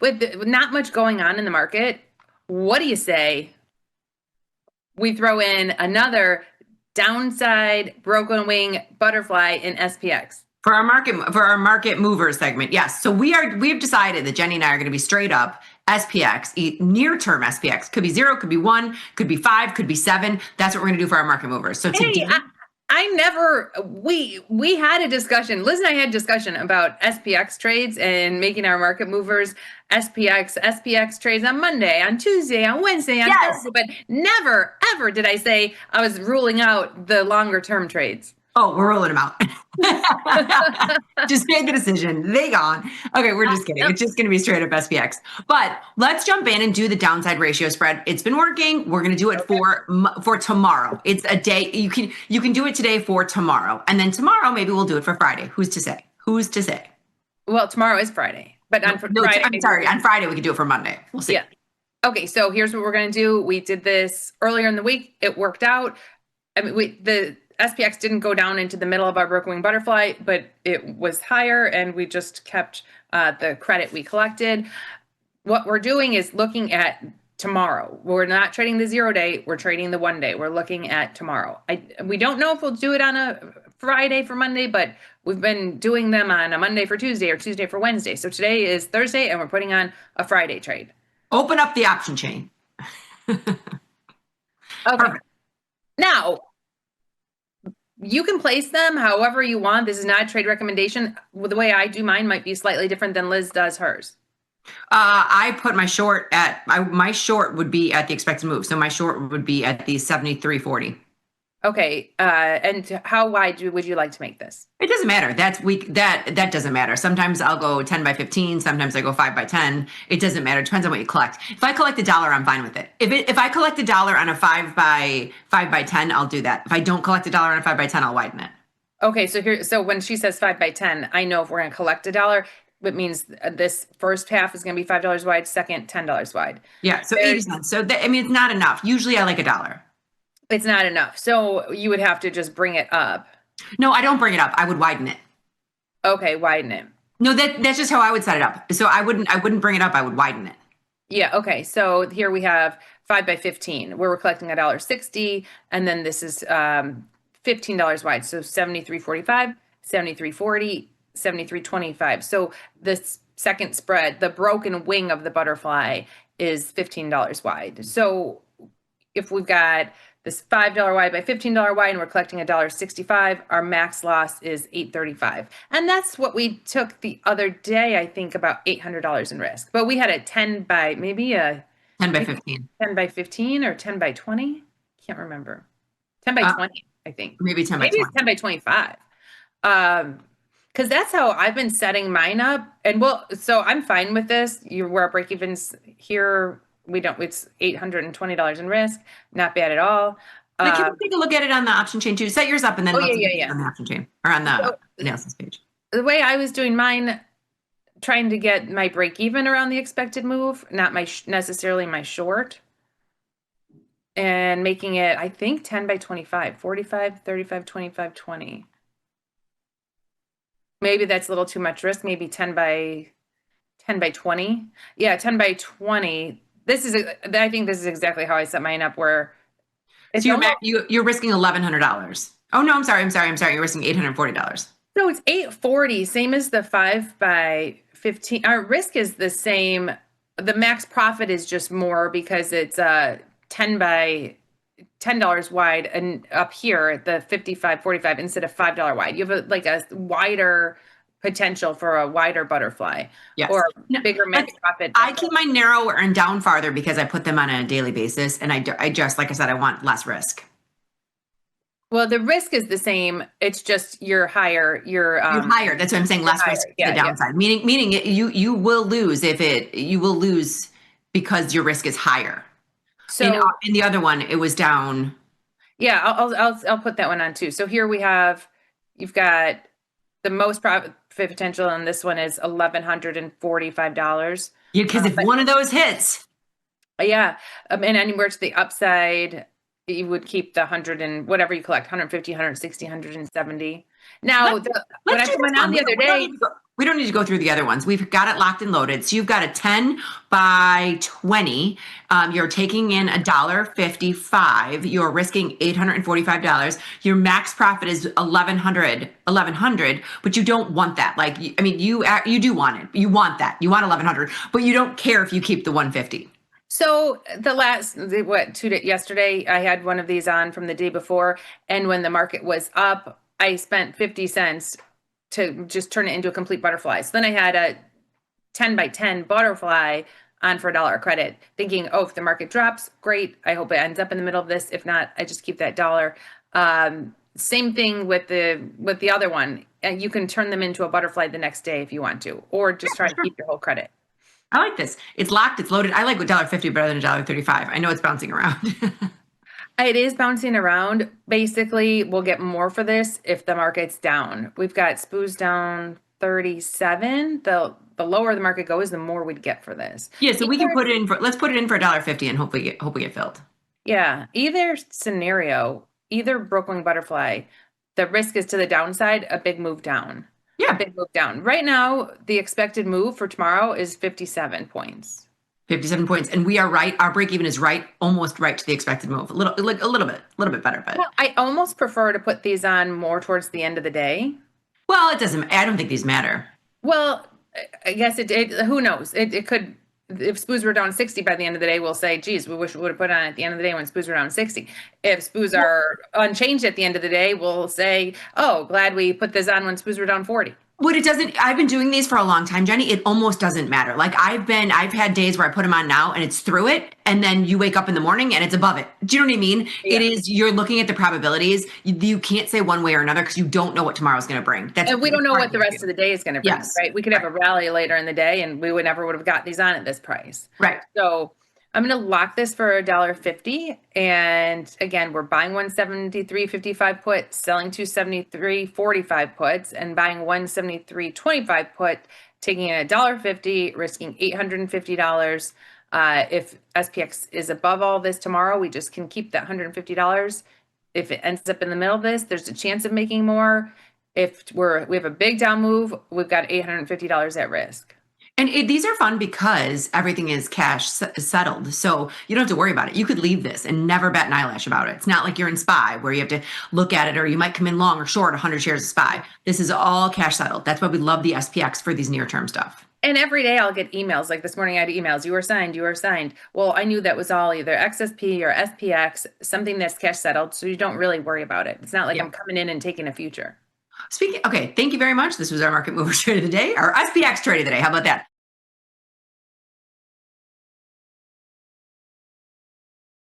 with not much going on in the market, what do you say we throw in another downside broken wing butterfly in SPX? For our market movers segment, yes. So we've decided that Jenny and I are going to be straight up SPX, near term SPX. Could be 0, could be 1, could be 5, could be 7. That's what we're going to do for our market movers. So today, we had a discussion. Liz and I had a discussion about SPX trades and making our market movers SPX trades on Monday, on Tuesday, on Wednesday, on Thursday, but never ever did I say I was ruling out the longer term trades. Oh, we're rolling them out. Just made the decision. They gone. Okay, we're just kidding. It's just going to be straight up SPX. But let's jump in and do the downside ratio spread. It's been working. We're going to do it for tomorrow. It's a day. You can do it today for tomorrow. And then tomorrow, maybe we'll do it for Friday. Who's to say? Who's to say? Well, tomorrow is Friday. But on Friday. I'm sorry. On Friday, we can do it for Monday. We'll see. Yeah. Okay, so here's what we're going to do. We did this earlier in the week. It worked out. I mean, the SPX didn't go down into the middle of our broken wing butterfly, but it was higher, and we just kept the credit we collected. What we're doing is looking at tomorrow. We're not trading the 0 day. We're trading the 1 day. We're looking at tomorrow. We don't know if we'll do it on a Friday for Monday, but we've been doing them on a Monday for Tuesday or Tuesday for Wednesday. So today is Thursday, and we're putting on a Friday trade. Open up the option chain. Okay. Perfect. Now, you can place them however you want. This is not a trade recommendation. The way I do mine might be slightly different than Liz does hers. I put my short at, my short would be at the expected move. So my short would be at the 73.40. Okay. And how wide would you like to make this? It doesn't matter. That doesn't matter. Sometimes I'll go 10 by 15. Sometimes I go 5 by 10. It doesn't matter. It depends on what you collect. If I collect $1, I'm fine with it. If I collect $1 on a 5 by 10, I'll do that. If I don't collect $1 on a 5 by 10, I'll widen it. Okay. So when she says 5 by 10, I know if we're going to collect $1, it means this first half is going to be $5 wide, second $10 wide. Yeah. So 80 cents. So it's not enough. Usually I like $1. It's not enough. So you would have to just bring it up. No, I don't bring it up. I would widen it. Okay, widen it. No, that's just how I would set it up. So I wouldn't bring it up. I would widen it. Yeah. Okay. So here we have 5 by 15, where we're collecting $1.60, and then this is $15 wide. So 73.45, 73.40, 73.25. So this second spread, the broken wing of the butterfly, is $15 wide. So if we've got this $5 wide by $15 wide, and we're collecting $1.65, our max loss is $8.35. And that's what we took the other day, I think, about $800 in risk. But we had a 10 by 15. 10 by 15 or 10 by 20? Can't remember. 10 by 20, I think. Maybe 10 by 20. Maybe it's 10 by 25. Because that's how I've been setting mine up. And so I'm fine with this. Where our break evens here, it's $820 in risk. Not bad at all. Can we take a look at it on the option chain too? Set yours up and then on the option chain or on the analysis page. The way I was doing mine, trying to get my break even around the expected move, not necessarily my short, and making it, I think, 10 by 25, 45, 35, 25, 20. Maybe that's a little too much risk. Maybe 10 by 20. Yeah, 10 by 20. I think this is exactly how I set mine up, where you're risking $1,100. Oh no, I'm sorry. You're risking $840. So it's $840, same as the 5 by 15. Our risk is the same. The max profit is just more because it's $10 wide, and up here the 55.45 instead of $5 wide. You have a wider potential for a wider butterfly. Yes. Or bigger max profit. I keep mine narrower and down farther because I put them on a daily basis, and I just, like I said, I want less risk. Well, the risk is the same. It's just you're higher. You're higher. That's what I'm saying. Less risk to the downside. Yeah. Meaning you will lose you will lose because your risk is higher. So in the other one, it was down. Yeah, I'll put that one on too. So here you've got the most profit potential, and this one is $1,145. Yeah, because if one of those hits. Yeah, and anywhere to the upside, you would keep the 100 and whatever you collect, 150, 160, 170. Now, when I Let's do put this mine on one. the other day, We don't need to go through the other ones. We've got it locked and loaded. So you've got a 10 by 20. You're taking in $1.55. You're risking $845. Your max profit is 1,100, but you don't want that. Like, I mean, you do want it. You want that. You want 1,100, but you don't care if you keep the 150. so yesterday, I had one of these on from the day before, and when the market was up, I spent 50 cents to just turn it into a complete butterfly. So then I had a 10 by 10 butterfly on for $1 credit, thinking, oh, if the market drops, great. I hope it ends up in the middle of this. If not, I just keep that dollar. Same thing with the other one. You can turn them into a butterfly the next day if you want to, or just try to keep your whole credit. I like this. It's locked. It's loaded. I like $1.50 better than $1.35. I know it's bouncing around. It is bouncing around. Basically, we'll get more for this if the market's down. We've got SPOOs down 37. The lower the market goes, the more we'd get for this. Yeah, so we can let's put it in for $1.50 and hopefully get filled. Yeah, either scenario, either Brooklyn butterfly, the risk is to the downside, a big move down. A Yeah, big move down. Right now, the expected move for tomorrow is 57 points. 57 points, and we are right. Our break even is right, almost right to the expected move. A little bit better, but Well, I almost prefer to put these on more towards the end of the day. well, it doesn't. I don't think these matter. Well, I guess who knows? It could, if SPOOs were down 60 by the end of the day, we'll say, geez, we wish we would have put on at the end of the day when SPOOs were down 60. If SPOOs are unchanged at the end of the day, we'll say, oh, glad we put this on when SPOOs were down 40. What it doesn't, I've been doing these for a long time, Jenny. It almost doesn't matter. Like I've had days where I put them on now and it's through it. And then you wake up in the morning and it's above it. Do you know what I mean? Yeah. You're looking at the probabilities. You can't say one way or another because you don't know what tomorrow's going to bring. And we don't know what the rest of the day is going to bring, Yes. right? We could have a rally later in the day and we would have got these on at this price. Right. So I'm going to lock this for $1.50. And again, we're buying 173.55 put, selling 273.45 puts, and buying 173.25 put, taking $1.50, risking $850. If SPX is above all this tomorrow, we just can keep that $150. If it ends up in the middle of this, there's a chance of making more. If we have a big down move, we've got $850 at risk. And these are fun because everything is cash settled. So you don't have to worry about it. You could leave this and never bat an eyelash about it. It's not like you're in SPY where you have to look at it or you might come in long or short 100 shares of SPY. This is all cash settled. That's why we love the SPX for these near-term stuff. And every day I'll get emails. Like this morning I had emails. You are signed. You are signed. Well, I knew that was all either XSP or SPX, something that's cash settled. So you don't really worry about it. It's not like I'm coming in and taking a future. Okay, thank you very much. This was our market mover trade of the day, our SPX trade of the day. How about that?